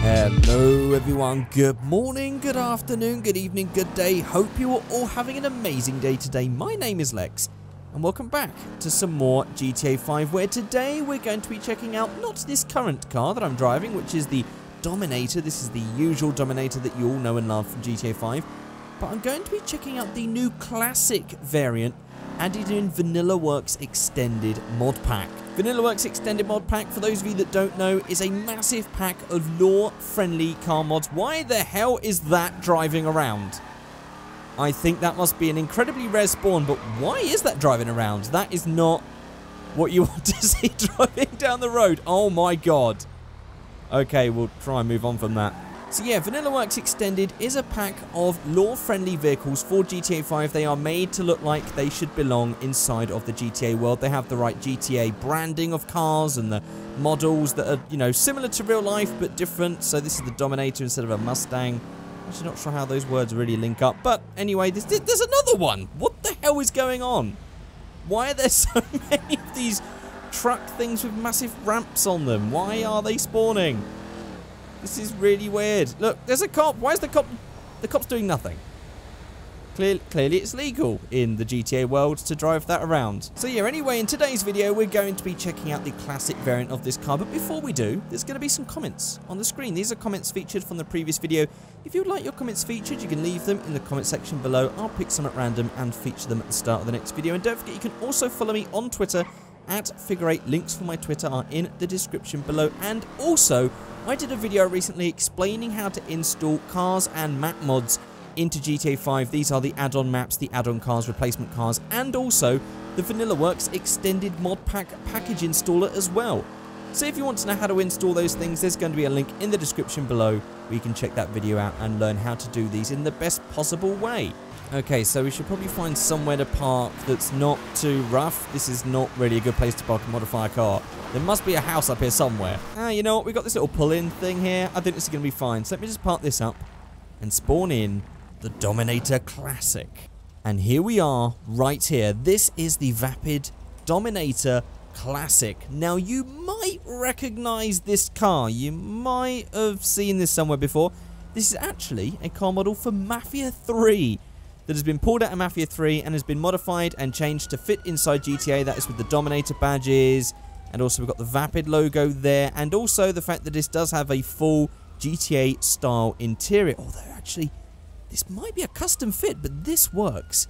Hello everyone, good morning, good afternoon, good evening, good day. Hope you are all having an amazing day today. My name is Lex and welcome back to some more GTA 5, where today we're going to be checking out not this current car that I'm driving, which is the Dominator. This is the usual Dominator that you all know and love from GTA 5, but I'm going to be checking out the new classic variant added in Vanilla Works Extended Mod Pack. Vanilla Works Extended Mod Pack, for those of you that don't know, is a massive pack of lore-friendly car mods. Why the hell is that driving around? I think that must be an incredibly rare spawn, but why is that driving around? That is not what you want to see driving down the road. Oh my god. Okay, we'll try and move on from that. So yeah, Vanilla Works Extended is a pack of lore-friendly vehicles for GTA 5. They are made to look like they should belong inside of the GTA world. They have the right GTA branding of cars and the models that are, you know, similar to real life but different. So this is the Dominator instead of a Mustang. I'm actually not sure how those words really link up. But anyway, there's another one. What the hell is going on? Why are there so many of these truck things with massive ramps on them? Why are they spawning? This is really weird. Look, there's a cop. Why is the cop... The cop's doing nothing. Clearly it's legal in the GTA world to drive that around. So yeah, anyway, in today's video, we're going to be checking out the classic variant of this car. But before we do, there's going to be some comments on the screen. These are comments featured from the previous video. If you'd like your comments featured, you can leave them in the comment section below. I'll pick some at random and feature them at the start of the next video. And don't forget, you can also follow me on Twitter at Figureight. Links for my Twitter are in the description below. And also, I did a video recently explaining how to install cars and map mods into GTA 5. These are the add-on maps, the add-on cars, replacement cars, and also the Vanilla Works Extended Mod Pack package installer as well. So if you want to know how to install those things, there's going to be a link in the description below where you can check that video out and learn how to do these in the best possible way. Okay, so we should probably find somewhere to park that's not too rough. This is not really a good place to park and modify a car. There must be a house up here somewhere. You know what? We've got this little pull-in thing here. I think this is going to be fine. So let me just park this up and spawn in the Dominator Classic. And here we are, right here. This is the Vapid Dominator Classic. Now, you might recognize this car. You might have seen this somewhere before. This is actually a car model for Mafia 3. That has been pulled out of Mafia 3 and has been modified and changed to fit inside GTA. That is with the Dominator badges, and also we've got the Vapid logo there, and also the fact that this does have a full GTA style interior. Although actually, this might be a custom fit, but this works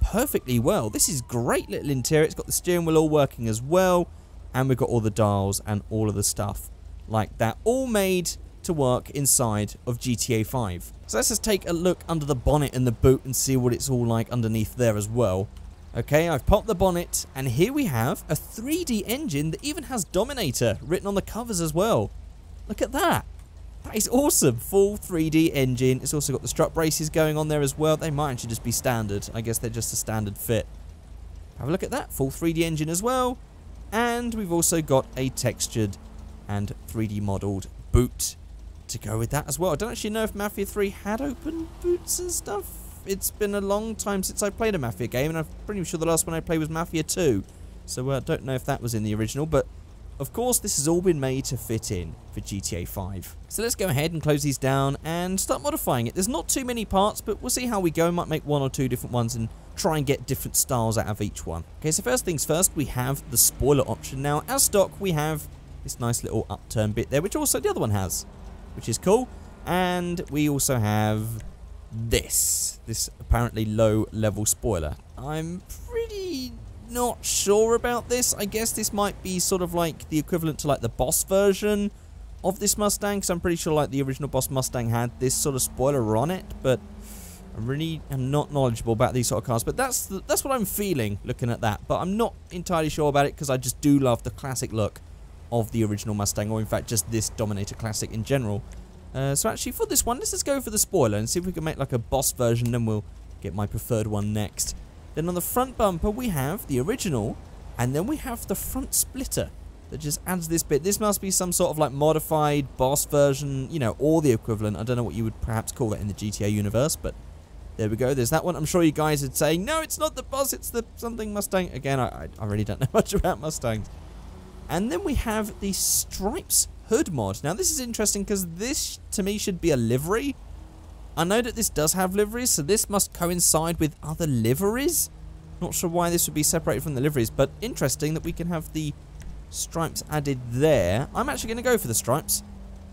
perfectly well. This is great little interior. It's got the steering wheel all working as well, and we've got all the dials and all of the stuff like that, all made to work inside of GTA 5. So let's just take a look under the bonnet and the boot and see what it's all like underneath there as well. Okay, I've popped the bonnet, and here we have a 3D engine that even has Dominator written on the covers as well. Look at that. That is awesome. Full 3D engine. It's also got the strut braces going on there as well. They might actually just be standard. I guess they're just a standard fit. Have a look at that. Full 3D engine as well. And we've also got a textured and 3D modeled boot to go with that as well. I don't actually know if Mafia 3 had open boots and stuff. It's been a long time since I played a Mafia game, and I'm pretty sure the last one I played was Mafia 2. So I don't know if that was in the original, but of course this has all been made to fit in for GTA 5. So let's go ahead and close these down and start modifying it. There's not too many parts, but we'll see how we go. Might make one or two different ones and try and get different styles out of each one. Okay, so first things first, we have the spoiler option. Now, as stock, we have this nice little upturn bit there, which also the other one has, which is cool. And we also have this apparently low level spoiler. I'm pretty not sure about this. I guess this might be sort of like the equivalent to like the Boss version of this Mustang, because I'm pretty sure like the original Boss Mustang had this sort of spoiler on it, but I really am not knowledgeable about these sort of cars. But that's what I'm feeling looking at that, but I'm not entirely sure about it because I just do love the classic look of the original Mustang, or in fact just this Dominator Classic in general. So actually for this one, let's just go for the spoiler and see if we can make like a Boss version, then we'll get my preferred one next. Then on the front bumper we have the original, and then we have the front splitter that just adds this bit. This must be some sort of like modified Boss version, you know, or the equivalent. I don't know what you would perhaps call that in the GTA universe, but there we go. There's that one. I'm sure you guys are saying, no, it's not the Boss, it's the something Mustang. Again, I really don't know much about Mustangs. And then we have the Stripes hood mod. Now, this is interesting because this, to me, should be a livery. I know that this does have liveries, so this must coincide with other liveries. Not sure why this would be separated from the liveries, but interesting that we can have the stripes added there. I'm actually going to go for the stripes.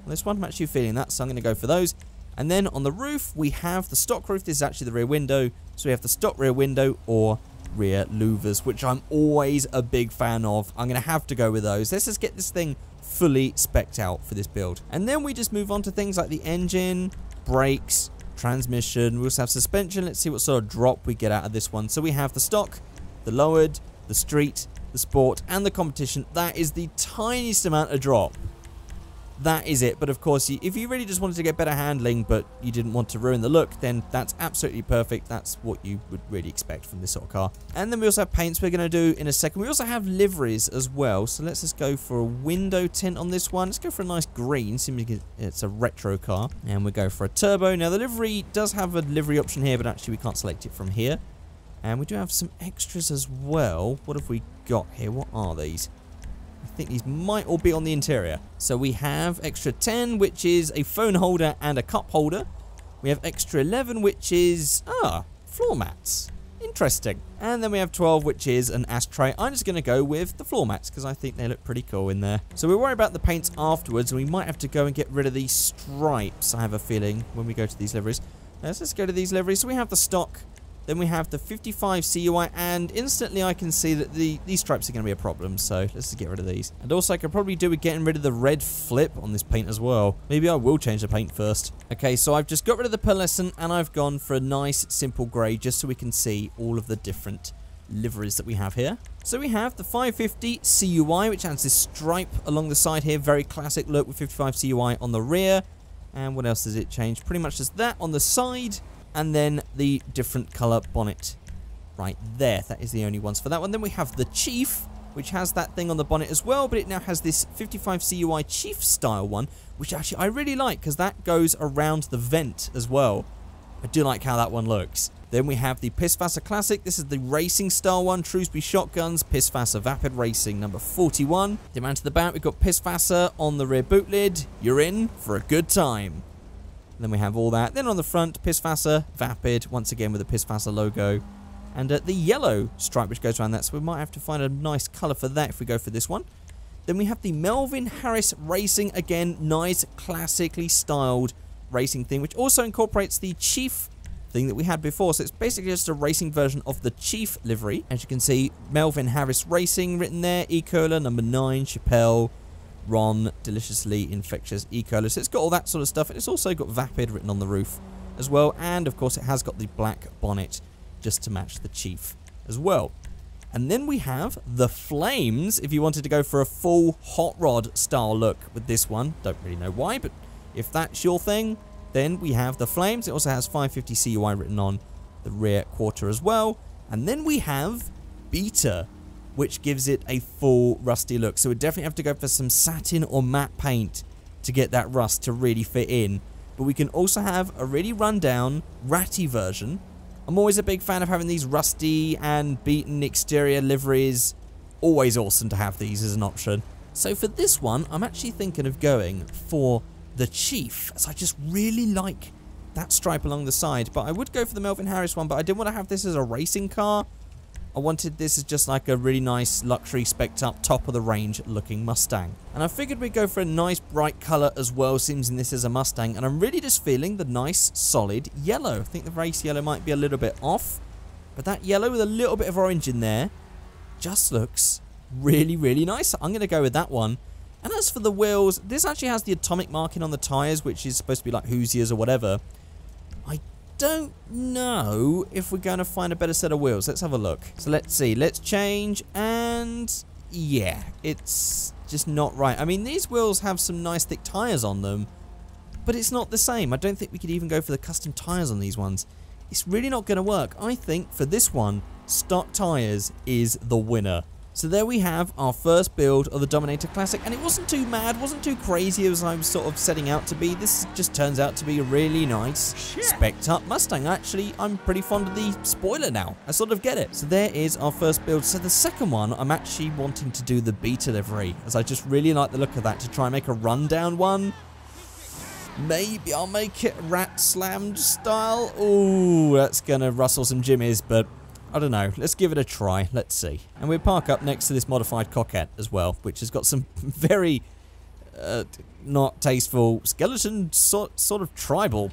This one, I'm actually feeling that, so I'm going to go for those. And then on the roof, we have the stock roof. This is actually the rear window. So we have the stock rear window or rear louvers, which I'm always a big fan of. I'm going to have to go with those. Let's just get this thing fully specced out for this build. And then we just move on to things like the engine, brakes, transmission. We also have suspension. Let's see what sort of drop we get out of this one. So we have the stock, the lowered, the street, the sport, and the competition. That is the tiniest amount of drop. That is it. But of course, if you really just wanted to get better handling, but you didn't want to ruin the look, then that's absolutely perfect. That's what you would really expect from this sort of car. And then we also have paints we're going to do in a second. We also have liveries as well. So let's just go for a window tint on this one. Let's go for a nice green, seeming it's a retro car. And we go for a turbo. Now, the livery does have a livery option here, but actually we can't select it from here. And we do have some extras as well. What have we got here? What are these? I think these might all be on the interior. So we have extra 10, which is a phone holder and a cup holder. We have extra 11, which is, floor mats. Interesting. And then we have 12, which is an ashtray. I'm just going to go with the floor mats because I think they look pretty cool in there. So we'll worry about the paints afterwards. We might have to go and get rid of these stripes, I have a feeling, when we go to these liveries. Let's just go to these liveries. So we have the stock. Then we have the 55 CUI, and instantly I can see that these stripes are going to be a problem, so let's just get rid of these. And also I could probably do with getting rid of the red flip on this paint as well. Maybe I will change the paint first. Okay, so I've just got rid of the pearlescent, and I've gone for a nice simple grey, just so we can see all of the different liveries that we have here. So we have the 550 CUI, which has this stripe along the side here, very classic look with 55 CUI on the rear. And what else does it change? Pretty much just that on the side. And then the different colour bonnet right there. That is the only ones for that one. Then we have the Chief, which has that thing on the bonnet as well, but it now has this 55 CUI Chief style one, which actually I really like because that goes around the vent as well. I do like how that one looks. Then we have the Pissfasser Classic. This is the racing style one. Shrewsbury Shotguns, Pissfasser Vapid Racing number 41. Then around to the back, we've got Pissfasser on the rear boot lid. You're in for a good time. Then we have all that. Then on the front, Pissfasser, Vapid, once again with the Pissfasser logo. And the yellow stripe which goes around that, so we might have to find a nice colour for that if we go for this one. Then we have the Melvin Harris Racing, again, nice, classically styled racing thing, which also incorporates the Chief thing that we had before. So it's basically just a racing version of the Chief livery. As you can see, Melvin Harris Racing written there, E-Cola, number 9, Chappelle, Ron, Deliciously Infectious, E-Cola. So it's got all that sort of stuff. And it's also got Vapid written on the roof as well. And, of course, it has got the black bonnet just to match the Chief as well. And then we have the Flames, if you wanted to go for a full hot rod style look with this one. Don't really know why, but if that's your thing, then we have the Flames. It also has 550 CUI written on the rear quarter as well. And then we have Beta, which gives it a full rusty look. So we definitely have to go for some satin or matte paint to get that rust to really fit in. But we can also have a really run-down, ratty version. I'm always a big fan of having these rusty and beaten exterior liveries. Always awesome to have these as an option. So for this one, I'm actually thinking of going for the Chief, as I just really like that stripe along the side. But I would go for the Melvin Harris one, but I didn't want to have this as a racing car. I wanted this as just like a really nice luxury spec'd up top of the range looking Mustang. And I figured we'd go for a nice bright colour as well, seems in this as a Mustang. And I'm really just feeling the nice solid yellow. I think the race yellow might be a little bit off, but that yellow with a little bit of orange in there just looks really, really nice. I'm going to go with that one. And as for the wheels, this actually has the atomic marking on the tyres, which is supposed to be like Hoosiers or whatever. I don't know if we're going to find a better set of wheels. Let's have a look. So let's see. Let's change. And yeah, it's just not right. I mean, these wheels have some nice thick tyres on them, but it's not the same. I don't think we could even go for the custom tyres on these ones. It's really not going to work. I think for this one, stock tyres is the winner. So there we have our first build of the Dominator Classic, and it wasn't too mad, wasn't too crazy as I was sort of setting out to be. This just turns out to be a really nice, spec'd up Mustang. Actually, I'm pretty fond of the spoiler now. I sort of get it. So there is our first build. So the second one, I'm actually wanting to do the beta livery, as I just really like the look of that, to try and make a rundown one. Maybe I'll make it rat slammed style. Ooh, that's gonna rustle some jimmies, but I don't know. Let's give it a try. Let's see. And we'll park up next to this modified Coquette as well, which has got some very not tasteful skeleton sort of tribal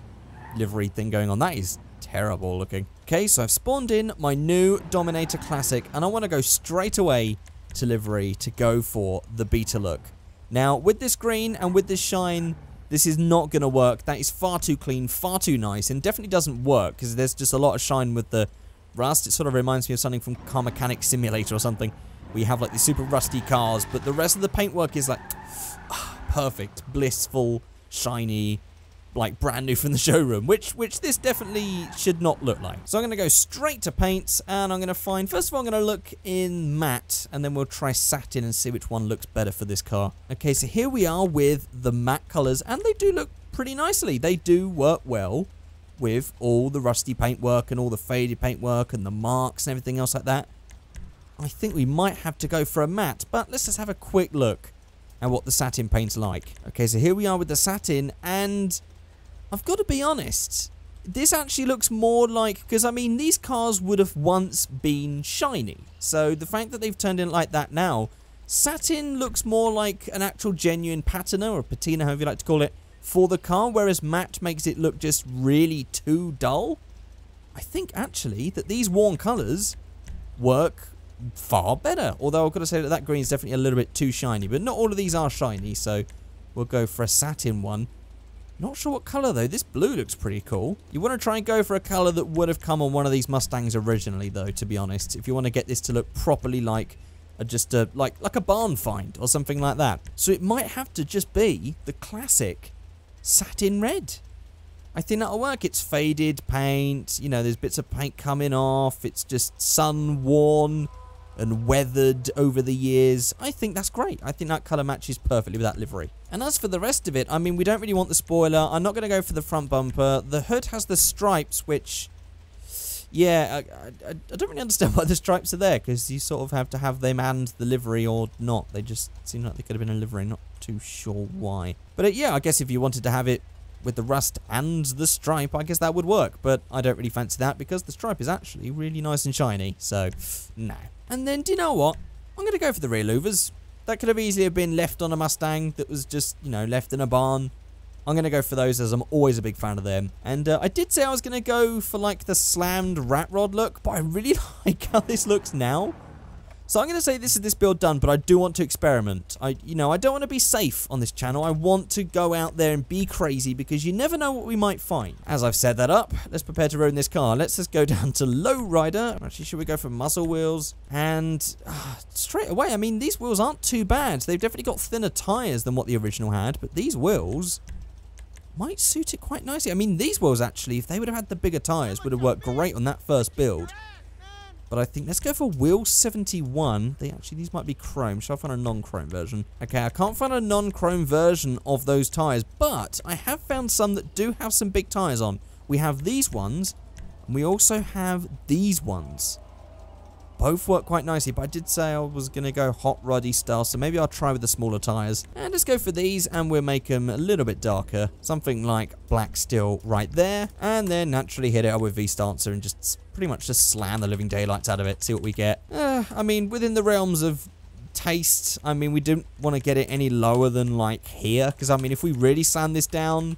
livery thing going on. That is terrible looking. Okay, so I've spawned in my new Dominator Classic, and I want to go straight away to livery to go for the beta look. Now, with this green and with this shine, this is not going to work. That is far too clean, far too nice, and definitely doesn't work because there's just a lot of shine with the rust. It sort of reminds me of something from Car Mechanic Simulator or something. We have like the super rusty cars, but the rest of the paintwork is like perfect, blissful, shiny, like brand new from the showroom, which this definitely should not look like. So I'm going to go straight to paints, and I'm going to find, first of all, I'm going to look in matte, and then we'll try satin and see which one looks better for this car. Okay, so here we are with the matte colors, and they do look pretty nicely. They do work well with all the rusty paintwork and all the faded paintwork and the marks and everything else like that. I think we might have to go for a matte, but let's just have a quick look at what the satin paint's like. Okay, so here we are with the satin, and I've got to be honest, this actually looks more like, because I mean these cars would have once been shiny, so the fact that they've turned it like that now, satin looks more like an actual genuine patina or patina, however you like to call it, for the car, whereas matte makes it look just really too dull. I think actually that these warm colours work far better, although I've got to say that that green is definitely a little bit too shiny, but not all of these are shiny, so we'll go for a satin one. Not sure what colour though. This blue looks pretty cool. You want to try and go for a colour that would have come on one of these Mustangs originally though, to be honest, if you want to get this to look properly like like a barn find or something like that. So it might have to just be the classic satin red. I think that'll work. It's faded paint, you know, there's bits of paint coming off, it's just sun worn and weathered over the years. I think that's great. I think that colour matches perfectly with that livery. And as for the rest of it, I mean, we don't really want the spoiler. I'm not going to go for the front bumper. The hood has the stripes, which, yeah, I don't really understand why the stripes are there, because you sort of have to have them and the livery or not. They just seem like they could have been a livery, not too sure why. But yeah, I guess if you wanted to have it with the rust and the stripe, I guess that would work, but I don't really fancy that because the stripe is actually really nice and shiny, so no. And then, do you know what? I'm going to go for the rear louvers. That could have easily have been left on a Mustang that was just, you know, left in a barn. I'm going to go for those as I'm always a big fan of them. And I did say I was going to go for like the slammed rat rod look, but I really like how this looks now. So I'm going to say this is this build done, but I do want to experiment. I don't want to be safe on this channel. I want to go out there and be crazy because you never know what we might find. As I've set that up, let's prepare to ruin this car. Let's just go down to low rider. Actually, should we go for muscle wheels? And straight away, I mean, these wheels aren't too bad. They've definitely got thinner tires than what the original had, but these wheels might suit it quite nicely. I mean, these wheels actually, if they would have had the bigger tires, would have worked great on that first build. But I think let's go for wheel 71. These might be chrome. Shall I find a non-chrome version? Okay, I can't find a non-chrome version of those tires, but I have found some that do have some big tires on. We have these ones, and we also have these ones. Both work quite nicely, but I did say I was going to go hot roddy style, so maybe I'll try with the smaller tires. And let's go for these, and we'll make them a little bit darker. Something like black steel right there, and then naturally hit it up with V-Stancer and just pretty much just slam the living daylights out of it, see what we get. I mean, within the realms of taste, I mean, we didn't want to get it any lower than like here, because I mean, if we really slam this down,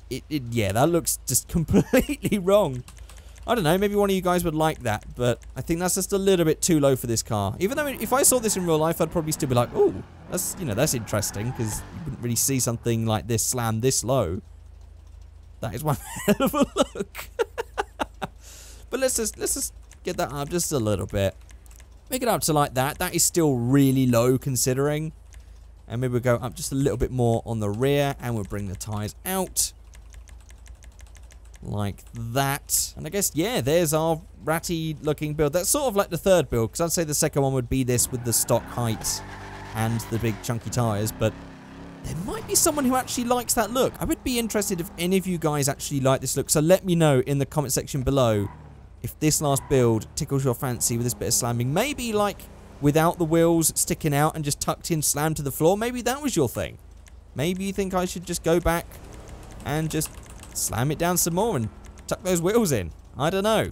yeah, that looks just completely wrong. I don't know, maybe one of you guys would like that, but I think that's just a little bit too low for this car. Even though if I saw this in real life, I'd probably still be like, oh, that's, you know, that's interesting, because you wouldn't really see something like this slammed this low. That is one hell of a look. But let's just get that up just a little bit. Make it up to like that. That is still really low considering. And maybe we'll go up just a little bit more on the rear, and we'll bring the tyres out. like that. And I guess, yeah, there's our ratty looking build. That's sort of like the third build, because I'd say the second one would be this with the stock height and the big chunky tires, but there might be someone who actually likes that look. I would be interested if any of you guys actually like this look, so let me know in the comment section below if this last build tickles your fancy with this bit of slamming. Maybe like without the wheels sticking out and just tucked in, slammed to the floor. Maybe that was your thing. Maybe you think I should just go back and just slam it down some more and tuck those wheels in. I don't know.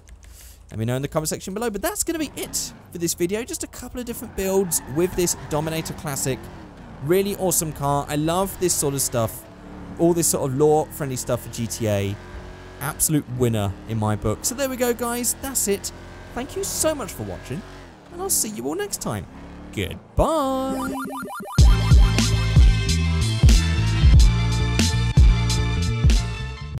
Let me know in the comment section below. But that's going to be it for this video. Just a couple of different builds with this Dominator Classic. Really awesome car. I love this sort of stuff. All this sort of lore-friendly stuff for GTA. Absolute winner in my book. So there we go, guys. That's it. Thank you so much for watching. And I'll see you all next time. Goodbye.